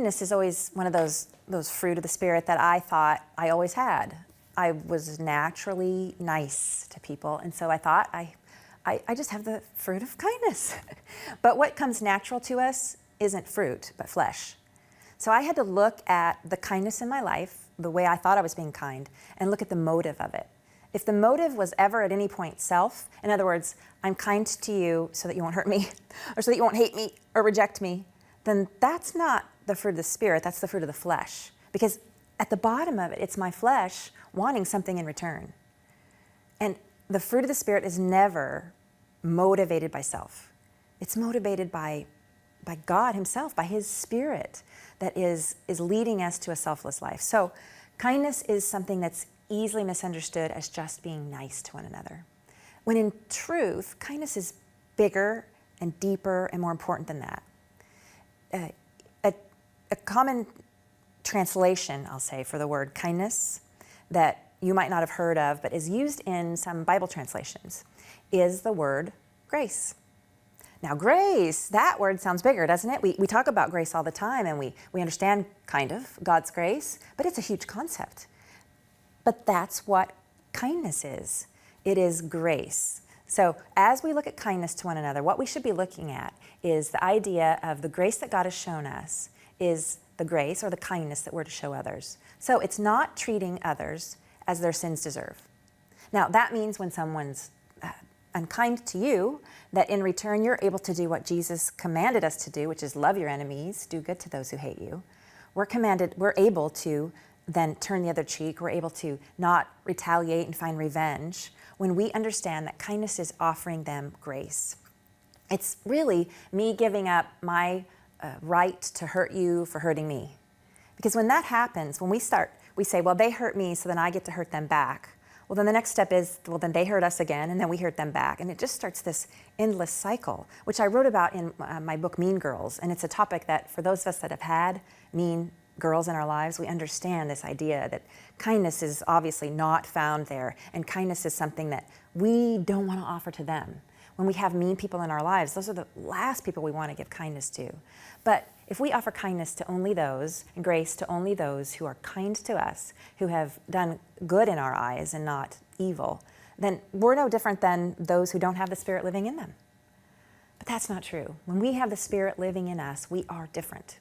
kindness is always one of those fruit of the Spirit that I thought I always had. I was naturally nice to people, and so I thought I just have the fruit of kindness. But what comes natural to us isn't fruit, but flesh. So I had to look at the kindness in my life, the way I thought I was being kind, and look at the motive of it. If the motive was ever at any point self, in other words, I'm kind to you so that you won't hurt me, or so that you won't hate me or reject me, then that's not the fruit of the Spirit, that's the fruit of the flesh. Because at the bottom of it, it's my flesh wanting something in return. And the fruit of the Spirit is never motivated by self. It's motivated by God Himself, by His Spirit that is leading us to a selfless life. So kindness is something that's easily misunderstood as just being nice to one another. When in truth, kindness is bigger and deeper and more important than that. A common translation, I'll say, for the word kindness that you might not have heard of, but is used in some Bible translations, is the word grace. Now, grace, that word sounds bigger, doesn't it? We talk about grace all the time, and we understand, kind of, God's grace, but it's a huge concept. But that's what kindness is. It is grace. So as we look at kindness to one another, what we should be looking at is the idea of the grace that God has shown us is the grace or the kindness that we're to show others. So it's not treating others as their sins deserve. Now, that means when someone's unkind to you, that in return you're able to do what Jesus commanded us to do, which is love your enemies, do good to those who hate you. We're able to then turn the other cheek. We're able to not retaliate and find revenge when we understand that kindness is offering them grace. It's really me giving up my right to hurt you for hurting me. Because when that happens, when we say, well, they hurt me, so then I get to hurt them back. Well, then the next step is, well, then they hurt us again, and then we hurt them back. And it just starts this endless cycle, which I wrote about in my book, Mean Girls. And it's a topic that for those of us that have had mean girls in our lives, we understand this idea that kindness is obviously not found there, and kindness is something that we don't want to offer to them. When we have mean people in our lives, those are the last people we want to give kindness to. But if we offer kindness to only those, and grace to only those who are kind to us, who have done good in our eyes and not evil, then we're no different than those who don't have the Spirit living in them. But that's not true. When we have the Spirit living in us, we are different.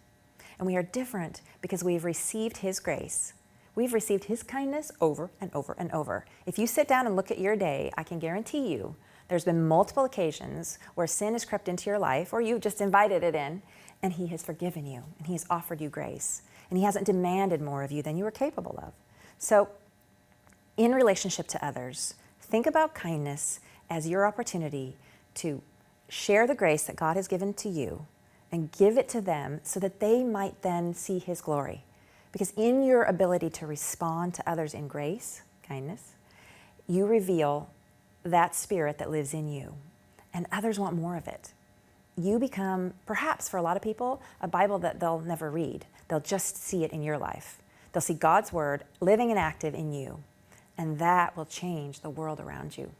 And we are different because we've received His grace. We've received His kindness over and over and over. If you sit down and look at your day, I can guarantee you there's been multiple occasions where sin has crept into your life, or you've just invited it in, and He has forgiven you, and He has offered you grace, and He hasn't demanded more of you than you were capable of. So, in relationship to others, think about kindness as your opportunity to share the grace that God has given to you and give it to them so that they might then see His glory. Because in your ability to respond to others in grace, kindness, you reveal that Spirit that lives in you, and others want more of it. You become, perhaps for a lot of people, a Bible that they'll never read. They'll just see it in your life. They'll see God's Word living and active in you, and that will change the world around you.